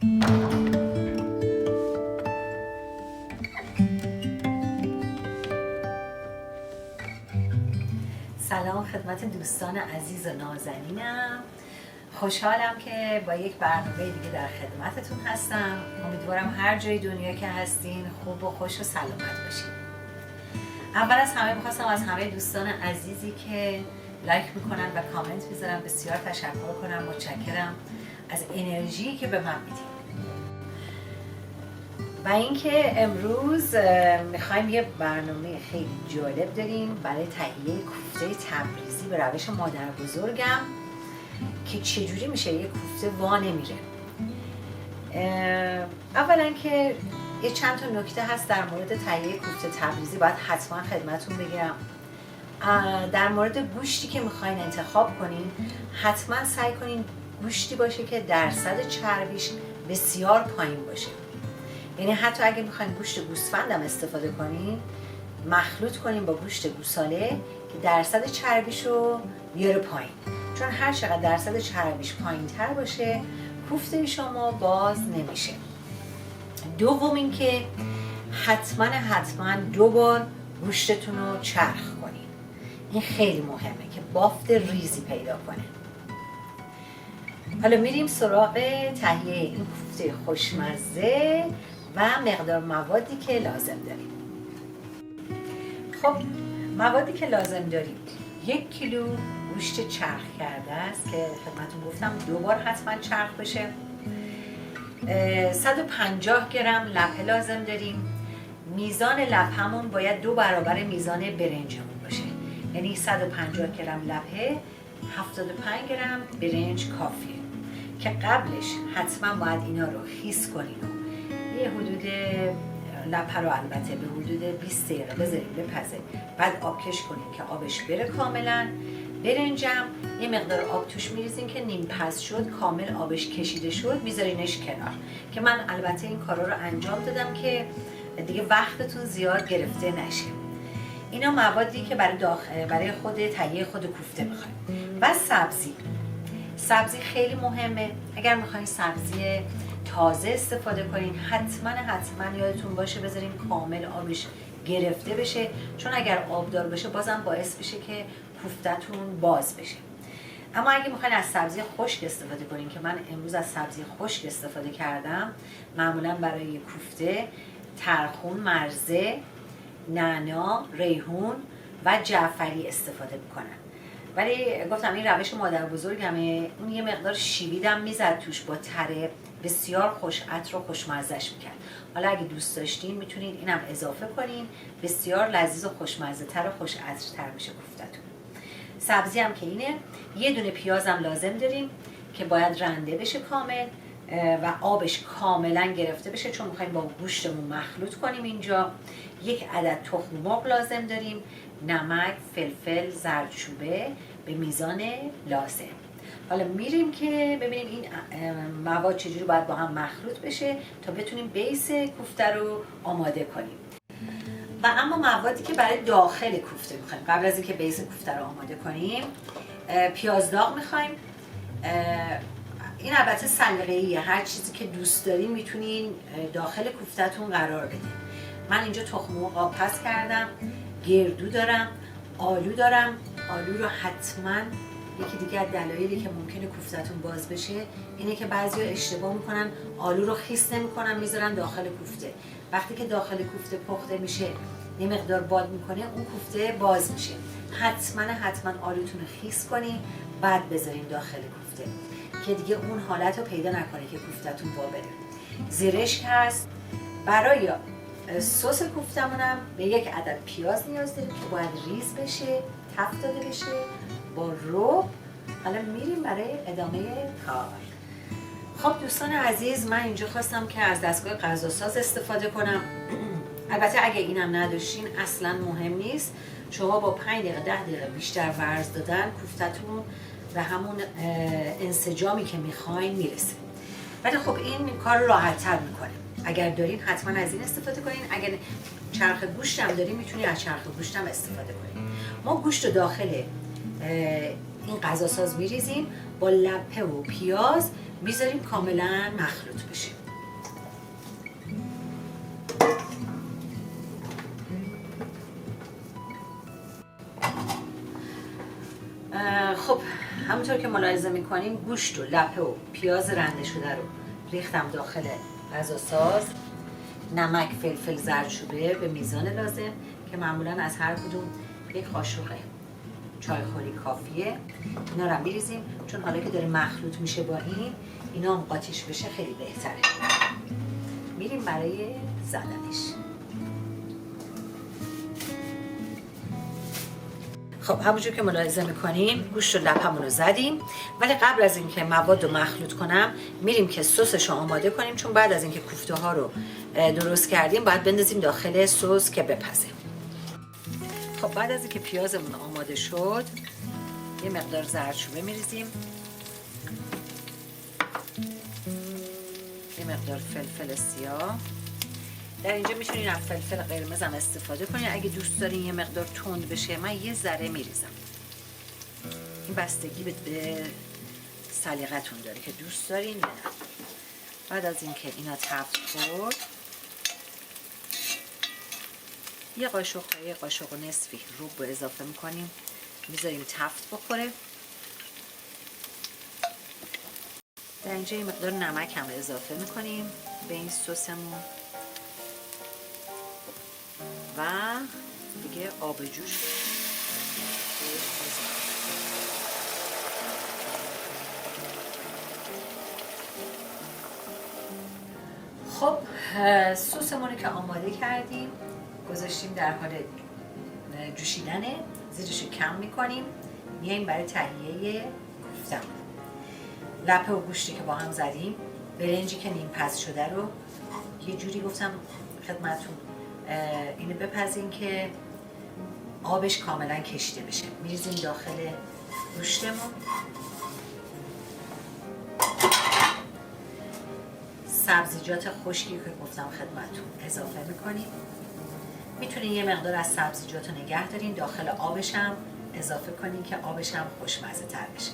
سلام خدمت دوستان عزیز و نازنینم. خوشحالم که با یک برنامه دیگه در خدمتتون هستم. امیدوارم هر جای دنیا که هستین خوب و خوش و سلامت باشین. اول از همه میخواستم از همه دوستان عزیزی که لایک میکنن و کامنت میذارن بسیار تشکر کنم. متشکرم از انرژی که به من میدین. و اینکه امروز میخوایم یه برنامه خیلی جالب داریم برای تهیه کوفته تبریزی به روش مادر بزرگم که چجوری میشه یه کوفته وا نمیره. اولا که یه چند تا نکته هست در مورد تهیه کوفته تبریزی باید حتما خدمتون بگم. در مورد گوشتی که میخواین انتخاب کنین حتما سعی کنین گوشتی باشه که درصد چربیش بسیار پایین باشه. یعنی حتی اگه میخواین گوشت گوسفندم استفاده کنین مخلوط کنین با گوشت گوساله که درصد چربیشو بیاره پایین، چون هر چقدر درصد چربیش پایین تر باشه کوفته شما باز نمیشه. دوم این که حتما 2 بار گوشتتون رو چرخ کنین. این خیلی مهمه که بافت ریزی پیدا کنه. حالا میریم سراغ تهیه این کوفته خوشمزه و مقدار موادی که لازم داریم. خب موادی که لازم داریم 1 کیلو گوشت چرخ کرده است که خدمتتون گفتم 2 بار حتما چرخ بشه. 150 گرم لپه لازم داریم. میزان لپه‌مون باید 2 برابر میزان برنجمون باشه. یعنی 150 گرم لپه 75 گرم برنج کافیه که قبلش حتما باید اینا رو خیس کنین و یه حدود لپه رو البته به حدود 20 دقیقه بذاریم بپزه، بعد آبکش کنین که آبش بره کاملا. برنجم یه مقدار آب توش میریزین که نیم پز شد، کامل آبش کشیده شد، میذارینش کنار که من البته این کارا رو انجام دادم که دیگه وقتتون زیاد گرفته نشه. اینا موادی که برای خود تهیه خود کوفته میخوایم. و سبزی خیلی مهمه. اگر میخواین سبزی تازه استفاده کنین حتما یادتون باشه بذارین کامل آبش گرفته بشه، چون اگر آبدار بشه بازم باعث بشه که کوفته‌تون باز بشه. اما اگه میخواین از سبزی خشک استفاده کنین که من امروز از سبزی خشک استفاده کردم، معمولا برای کوفته ترخون، مرزه، نعنا، ریحون و جعفری استفاده میکنن. ولی گفتم این روش مادر بزرگمه، اون یه مقدار شیویدم میزد توش با تره، بسیار خوش عطر و خوشمزهش میکرد. حالا اگه دوست داشتین میتونین اینم اضافه کنین، بسیار لذیذ و خوشمزه تر و خوش عطر تر میشه کوفته‌تون. سبزی هم که اینه. یه دونه پیازم لازم داریم که باید رنده بشه کامل و آبش کاملا گرفته بشه، چون میخوایم با گوشتمون مخلوط کنیم. اینجا 1 عدد تخم مرغ لازم داریم، نمک، فلفل، زردچوبه به میزان لازم. حالا میریم که ببینیم این مواد چجوری باید با هم مخلوط بشه تا بتونیم بیس کوفته رو آماده کنیم. و اما موادی که برای داخل کوفته میخوایم، قبل از اینکه بیس کوفته رو آماده کنیم، پیاز داغ میخوایم. این البته سلیقه‌ایه، هر چیزی که دوست دارین میتونین داخل کوفته‌تون قرار بدین. من اینجا تخم مرغ آبپز کردم، گردو دارم، آلو دارم. آلو رو حتما، یکی دیگه از دلایلی که ممکنه کوفته‌تون باز بشه اینه که بعضیا اشتباه میکنن آلو رو خیس نمیکنن میذارن داخل کوفته. وقتی که داخل کوفته پخته میشه یه مقدار باد میکنه اون کوفته باز میشه. حتما آلوتون رو خیس کنین بعد بذارین داخل کوفته که دیگه اون حالت رو پیدا نکنه که کوفته‌تون وا بره. زرشک هست. برای سس کوفتمونم به 1 عدد پیاز نیاز داریم که باید ریز بشه، تفت داده بشه با رب. حالا میریم برای ادامه کار. خب دوستان عزیز، من اینجا خواستم که از دستگاه غذاساز استفاده کنم. البته اگه اینم نداشتین اصلا مهم نیست، شما با 5 دقیقه 10 دقیقه بیشتر ورز دادن کوفتتون به همون انسجامی که میخواین میرسه. ولی خب این کار رو راحت تر میکنه. اگر دارین حتما از این استفاده کنین. اگر چرخ گوشت هم دارین میتونین از چرخ گوشت هم استفاده کنین. ما گوشت رو داخل این غذاساز میریزیم با لپه و پیاز میذاریم کاملا مخلوط بشه. خب همونطور که ملاحظه میکنیم گوشت و لپه و پیاز رنده شده رو ریختم داخل غذاساز. نمک، فلفل زردچوبه به میزان لازم که معمولا از هر کدوم یک قاشق چایخوری کافیه. اینا رو میریزیم چون حالا که داره مخلوط میشه با اینا هم قاطیش بشه خیلی بهتره. میریم برای زدنش. خب همونجور که ملاحظه میکنین گوشت و لپمون رو زدیم، ولی قبل از اینکه مواد رو مخلوط کنم میریم که سسش رو آماده کنیم، چون بعد از اینکه کوفته ها رو درست کردیم باید بندازیم داخل سس که بپزه. خب بعد از اینکه پیازمون آماده شد یه مقدار زردچوبه میریزیم، یه مقدار فلفل سیاه. در اینجا میتونین از فلفل قرمز هم استفاده کنین اگه دوست دارین یه مقدار تند بشه. من یه ذره میریزم، این بستگی به سلیقتون داره که دوست دارین یا نه. بعد از اینکه اینا تفت خورد یه قاشق و نصفی روب رو اضافه میکنیم، میذاریم تفت بخوره. در اینجا یه مقدار نمک هم اضافه میکنیم به این سسمون و دیگه آب جوش. خب سسمون که آماده کردیم گذاشتیم در حال جوشیدنه، زیرش کم میکنیم. میایم برای تهیه کوفتمون. لپه و گوشتی که با هم زدیم، برنجی که نیم پز شده رو یه جوری گفتم خدمتتون اینو بپزین که آبش کاملا کشیده بشه. میریزیم داخل گوشتمون. سبزیجات خشکی که گفتم خدمتتون اضافه میکنیم. میتونین یه مقدار از سبزیجات رو نگه دارین، داخل آبش هم اضافه کنین که آبش هم خوشمزه تر بشه.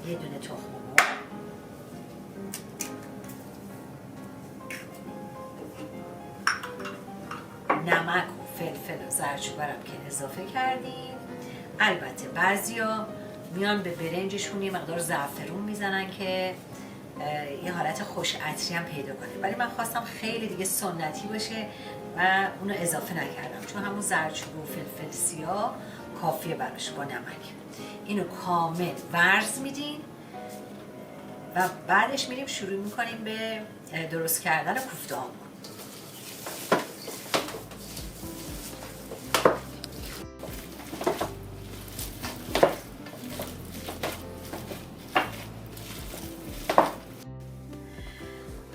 یه دونه تخم مرغ، نمک و فلفل و زردچوبه هم که اضافه کردیم. البته بعضیا میان به برنجشون یه مقدار زعفرون میزنن که یه حالت خوش عطری هم پیدا کنه، ولی من خواستم خیلی دیگه سنتی باشه و اونو اضافه نکردم، چون همون زردچوبه و فلفل سیاه کافیه براش با نمک. اینو کامل ورز میدین و بعدش میریم شروع میکنیم به درست کردن کوفته هامون.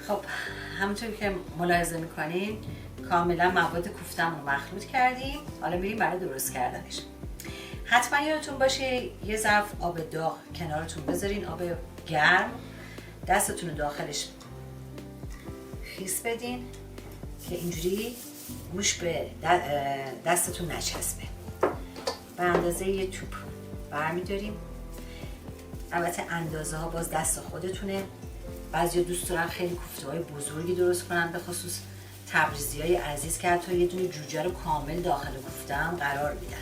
خب همونطور که ملاحظه میکنین کاملا مواد کوفتمون رو مخلوط کردیم. حالا میریم برای درست کردنش. حتما یادتون باشه یه ظرف آب داغ کنارتون بذارین، آب گرم، دستتون رو داخلش خیس بدین که اینجوری گوش به دستتون نچسبه. به اندازه یه توپ برمیداریم. البته اندازه ها باز دست خودتونه. بعضی دوست دارن خیلی کوفته های بزرگی درست کنن، به خصوص تبریزی های عزیز که حتی یه دونه جوجه رو کامل داخل کوفته هم قرار میدن.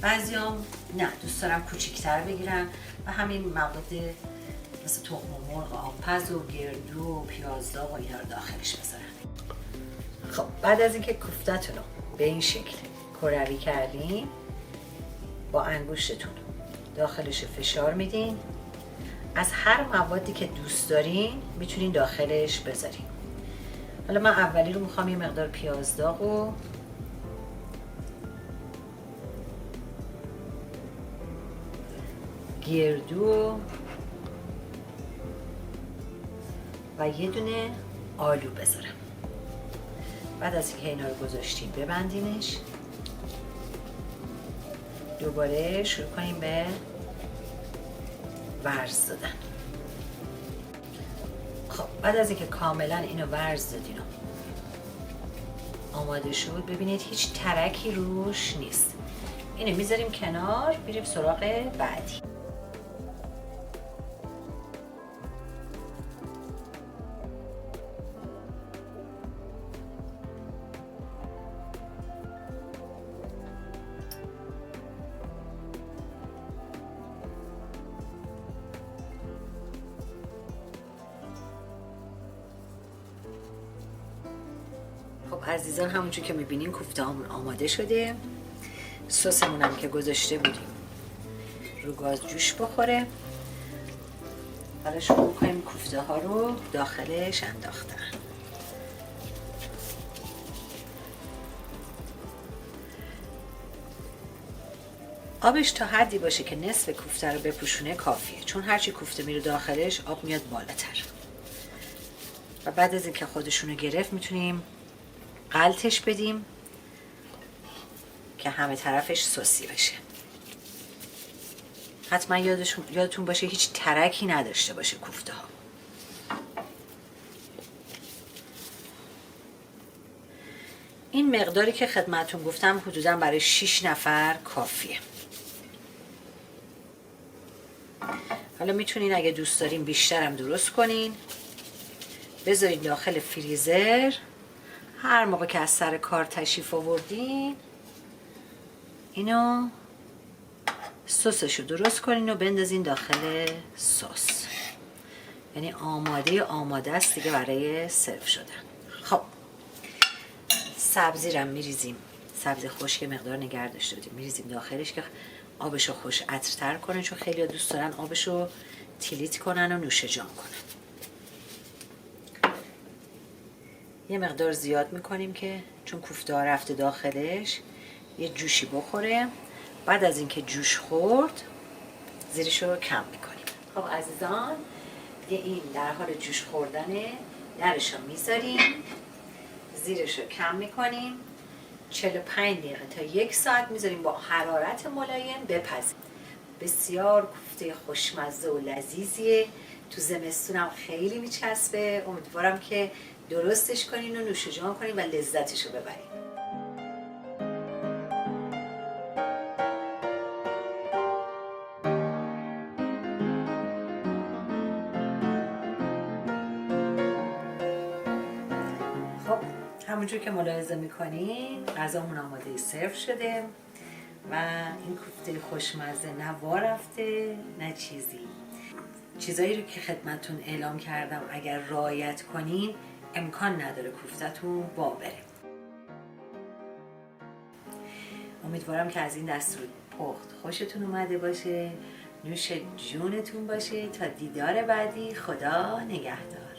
بعضی هم نه، دوست دارن کوچیک‌تر بگیرن و همین مواد مثل تخم مرغ، آبپز و گردو و پیازداغ و اینا رو داخلش بذارن. خب بعد از اینکه کوفته‌تون رو به این شکل کروی کردین، با انگشتتون داخلش فشار میدین. از هر موادی که دوست دارین میتونین داخلش بذارین. حالا من اولی رو میخوام یه مقدار پیازداغ و گردو و یه دونه آلو بذارم. بعد از اینکه اینا رو گذاشتیم ببندینش، دوباره شروع کنیم به ورز دادن. خب بعد از اینکه کاملا اینو ورز دادین و آماده شد، ببینید هیچ ترکی روش نیست. اینو میذاریم کنار، میریم سراغ بعدی. خب عزیزان، همونجور که میبینین کوفته هامون آماده شده. سسمون هم که گذاشته بودیم رو گاز جوش بخوره. حالا شروع می‌کنیم کوفته ها رو داخلش انداختن. آبش تا حدی باشه که نصف کوفته رو بپوشونه کافیه، چون هرچی کوفته میره داخلش آب میاد بالاتر. و بعد از اینکه خودشونو گرفت میتونیم غلتش بدیم که همه طرفش سوسی بشه. حتما یادتون باشه هیچ ترکی نداشته باشه کوفته ها. این مقداری که خدمتتون گفتم حدودا برای 6 نفر کافیه. حالا میتونین اگه دوست دارین بیشترم درست کنین، بذارید داخل فریزر. هر موقع که از سر کار تشریف آوردین اینو سسشو درست کنین و بندازین داخل سس. یعنی آماده است دیگه برای سرو شدن. خب سبزی رو میریزیم، سبزی خشک مقدار نگه داشته بودیم میریزیم داخلش که آبشو خوش عطرتر کنه، چون خیلی دوست دارن آبشو تیلیت کنن و نوش جان کنن. یه مقدار زیاد میکنیم که چون کوفته ها رفته داخلش یه جوشی بخوره. بعد از اینکه جوش خورد زیرشو کم میکنیم. خب عزیزان، دیگه این در حال جوش خوردنه. درشو میذاریم، زیرشو کم میکنیم. 45 دقیقه تا 1 ساعت میذاریم با حرارت ملایم بپزیم. بسیار کوفته خوشمزه و لذیذیه. تو زمستونم خیلی میچسبه. امیدوارم که درستش کنین و نوش جان کنین و لذتشو ببرین. خب همونجور که ملاحظه میکنین غذامون آماده سرو شده و این کوفته خوشمزه نه وا رفته نه چیزایی رو که خدمتتون اعلام کردم اگر رعایت کنین امکان نداره کوفته‌تون وا بره. امیدوارم که از این دستور پخت خوشتون اومده باشه. نوش جونتون باشه. تا دیدار بعدی، خدا نگهدار.